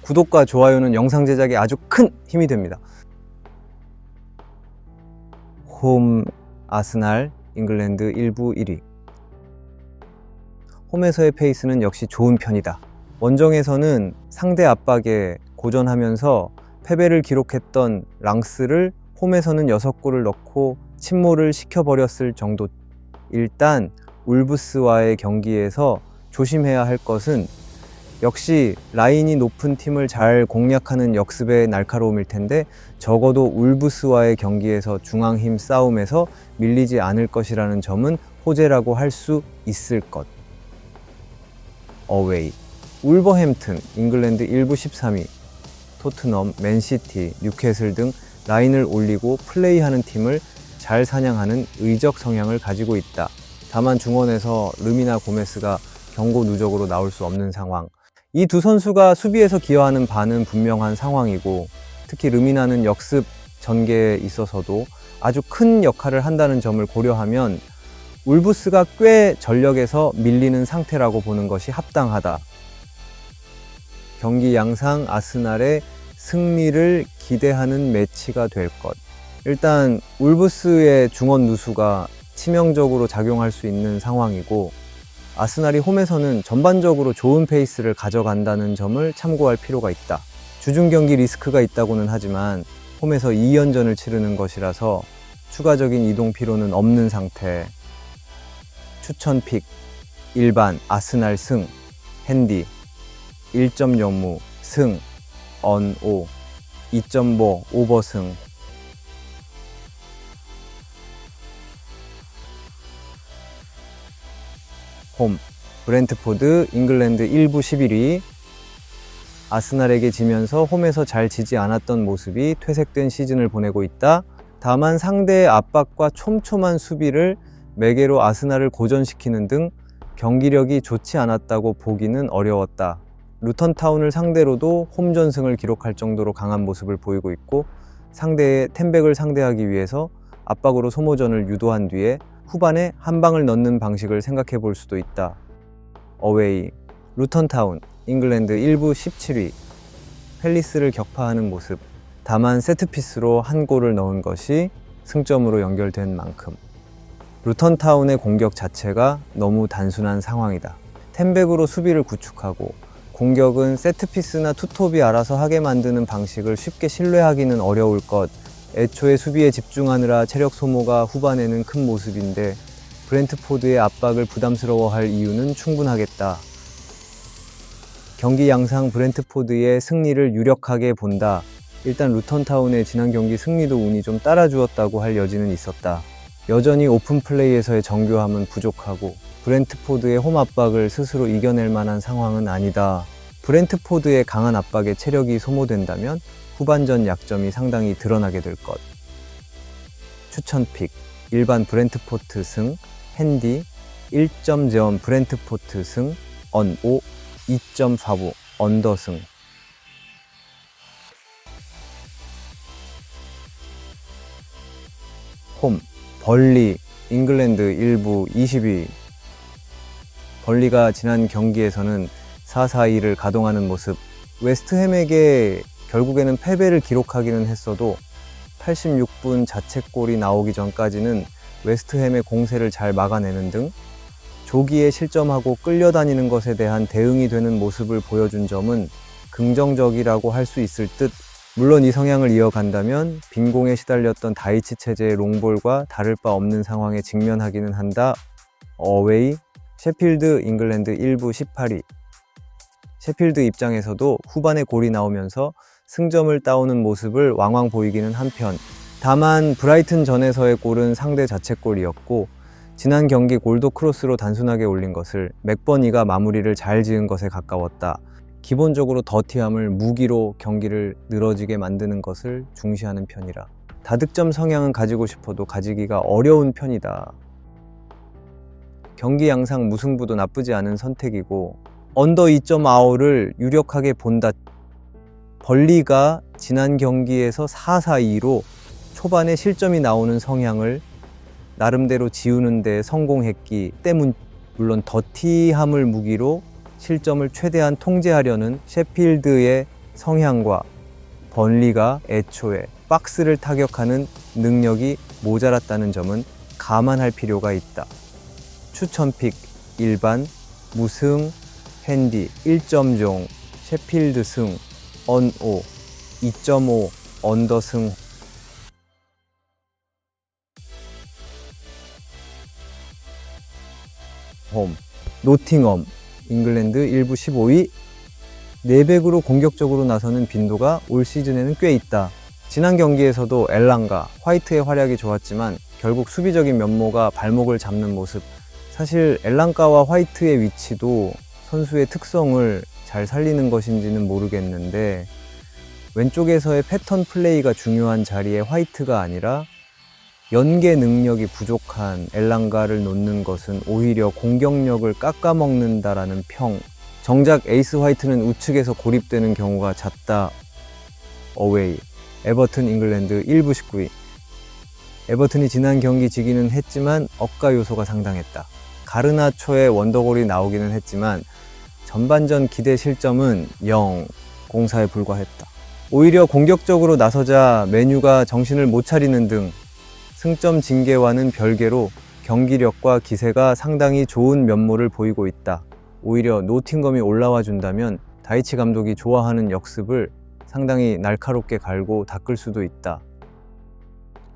구독과 좋아요는 영상 제작에 아주 큰 힘이 됩니다. 홈 아스날 잉글랜드 1부 1위. 홈에서의 페이스는 역시 좋은 편이다. 원정에서는 상대 압박에 고전하면서 패배를 기록했던 랑스를 홈에서는 6골을 넣고 침몰을 시켜버렸을 정도. 일단 울브스와의 경기에서 조심해야 할 것은 역시 라인이 높은 팀을 잘 공략하는 역습의 날카로움일 텐데, 적어도 울브스와의 경기에서 중앙힘 싸움에서 밀리지 않을 것이라는 점은 호재라고 할 수 있을 것. 어웨이. 울버햄튼 잉글랜드 1부 13위. 토트넘, 맨시티, 뉴캐슬 등 라인을 올리고 플레이하는 팀을 잘 사냥하는 의적 성향을 가지고 있다. 다만 중원에서 르미나 고메스가 경고 누적으로 나올 수 없는 상황. 이 두 선수가 수비에서 기여하는 바는 분명한 상황이고, 특히 르미나는 역습 전개에 있어서도 아주 큰 역할을 한다는 점을 고려하면 울브스가 꽤 전력에서 밀리는 상태라고 보는 것이 합당하다. 경기 양상 아스날의 승리를 기대하는 매치가 될 것. 일단 울브스의 중원 누수가 치명적으로 작용할 수 있는 상황이고, 아스날이 홈에서는 전반적으로 좋은 페이스를 가져간다는 점을 참고할 필요가 있다. 주중 경기 리스크가 있다고는 하지만 홈에서 2연전을 치르는 것이라서 추가적인 이동 필요는 없는 상태. 추천 픽 1반 아스날 승, 핸디 1.05 승, 언5 2.5 오버승. 홈 브렌트포드 잉글랜드 1부 11위. 아스날에게 지면서 홈에서 잘 지지 않았던 모습이 퇴색된 시즌을 보내고 있다. 다만 상대의 압박과 촘촘한 수비를 매개로 아스날을 고전시키는 등 경기력이 좋지 않았다고 보기는 어려웠다. 루턴타운을 상대로도 홈전승을 기록할 정도로 강한 모습을 보이고 있고, 상대의 텐백을 상대하기 위해서 압박으로 소모전을 유도한 뒤에 후반에 한 방을 넣는 방식을 생각해 볼 수도 있다. 어웨이 루턴타운 잉글랜드 1부 17위. 팰리스를 격파하는 모습. 다만 세트피스로 한 골을 넣은 것이 승점으로 연결된 만큼 루턴타운의 공격 자체가 너무 단순한 상황이다. 텐백으로 수비를 구축하고 공격은 세트피스나 투톱이 알아서 하게 만드는 방식을 쉽게 신뢰하기는 어려울 것. 애초에 수비에 집중하느라 체력 소모가 후반에는 큰 모습인데 브렌트포드의 압박을 부담스러워할 이유는 충분하겠다. 경기 양상 브렌트포드의 승리를 유력하게 본다. 일단 루턴타운의 지난 경기 승리도 운이 좀 따라주었다고 할 여지는 있었다. 여전히 오픈 플레이에서의 정교함은 부족하고 브렌트포드의 홈 압박을 스스로 이겨낼 만한 상황은 아니다. 브렌트포드의 강한 압박에 체력이 소모된다면 후반전 약점이 상당히 드러나게 될 것. 추천 픽 1반 브렌트포드 승, 핸디 1.0 브렌트포드 승, 언5 2.45 언더승. 홈 벌리 잉글랜드 1부 20위. 벌리가 지난 경기에서는 4-4-2를 가동하는 모습. 웨스트햄에게 결국에는 패배를 기록하기는 했어도 86분 자책골이 나오기 전까지는 웨스트햄의 공세를 잘 막아내는 등 조기에 실점하고 끌려다니는 것에 대한 대응이 되는 모습을 보여준 점은 긍정적이라고 할 수 있을 듯. 물론 이 성향을 이어간다면 빈공에 시달렸던 다이치 체제의 롱볼과 다를 바 없는 상황에 직면하기는 한다. 어웨이 셰필드 잉글랜드 1부 18위. 셰필드 입장에서도 후반에 골이 나오면서 승점을 따오는 모습을 왕왕 보이기는 한편, 다만 브라이튼 전에서의 골은 상대 자책골이었고 지난 경기 골도 크로스로 단순하게 올린 것을 맥버니가 마무리를 잘 지은 것에 가까웠다. 기본적으로 더티함을 무기로 경기를 늘어지게 만드는 것을 중시하는 편이라 다득점 성향은 가지고 싶어도 가지기가 어려운 편이다. 경기 양상 무승부도 나쁘지 않은 선택이고 언더 2.5를 유력하게 본다. 벌리가 지난 경기에서 4-4-2로 초반에 실점이 나오는 성향을 나름대로 지우는 데 성공했기 때문. 물론 더티함을 무기로 실점을 최대한 통제하려는 셰필드의 성향과 번리가 애초에 박스를 타격하는 능력이 모자랐다는 점은 감안할 필요가 있다. 추천픽 일반, 무승, 핸디 1점 종, 셰필드 승, 언5, 2.5 언더 승. 홈, 노팅엄, 잉글랜드 1부 15위. 내백으로 공격적으로 나서는 빈도가 올 시즌에는 꽤 있다. 지난 경기에서도 엘랑가, 화이트의 활약이 좋았지만 결국 수비적인 면모가 발목을 잡는 모습. 사실 엘랑가와 화이트의 위치도 선수의 특성을 잘 살리는 것인지는 모르겠는데 왼쪽에서의 패턴 플레이가 중요한 자리에 화이트가 아니라 연계 능력이 부족한 엘랑가를 놓는 것은 오히려 공격력을 깎아먹는다라는 평. 정작 에이스 화이트는 우측에서 고립되는 경우가 잦다. 어웨이, 에버튼 잉글랜드 1부 19위. 에버튼이 지난 경기 지기는 했지만 억가 요소가 상당했다. 가르나초의 원더골이 나오기는 했지만 전반전 기대 실점은 0, 공사에 불과했다. 오히려 공격적으로 나서자 메뉴가 정신을 못 차리는 등 승점 징계와는 별개로 경기력과 기세가 상당히 좋은 면모를 보이고 있다. 오히려 노팅엄이 올라와 준다면 다이치 감독이 좋아하는 역습을 상당히 날카롭게 갈고 닦을 수도 있다.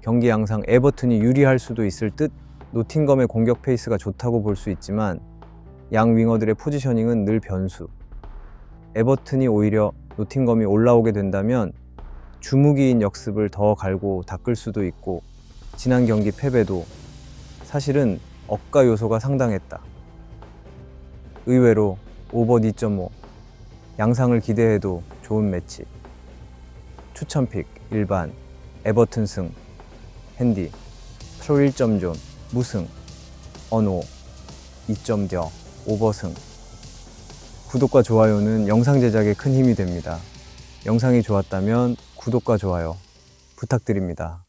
경기 양상 에버튼이 유리할 수도 있을 듯. 노팅엄의 공격 페이스가 좋다고 볼 수 있지만 양 윙어들의 포지셔닝은 늘 변수. 에버튼이 오히려 노팅엄이 올라오게 된다면 주무기인 역습을 더 갈고 닦을 수도 있고 지난 경기 패배도 사실은 억가 요소가 상당했다. 의외로 오버 2.5, 양상을 기대해도 좋은 매치. 추천픽 일반, 에버튼 승, 핸디, 프로 1점 존, 무승, 언5, 2점 겨, 오버승. 구독과 좋아요는 영상 제작에 큰 힘이 됩니다. 영상이 좋았다면 구독과 좋아요 부탁드립니다.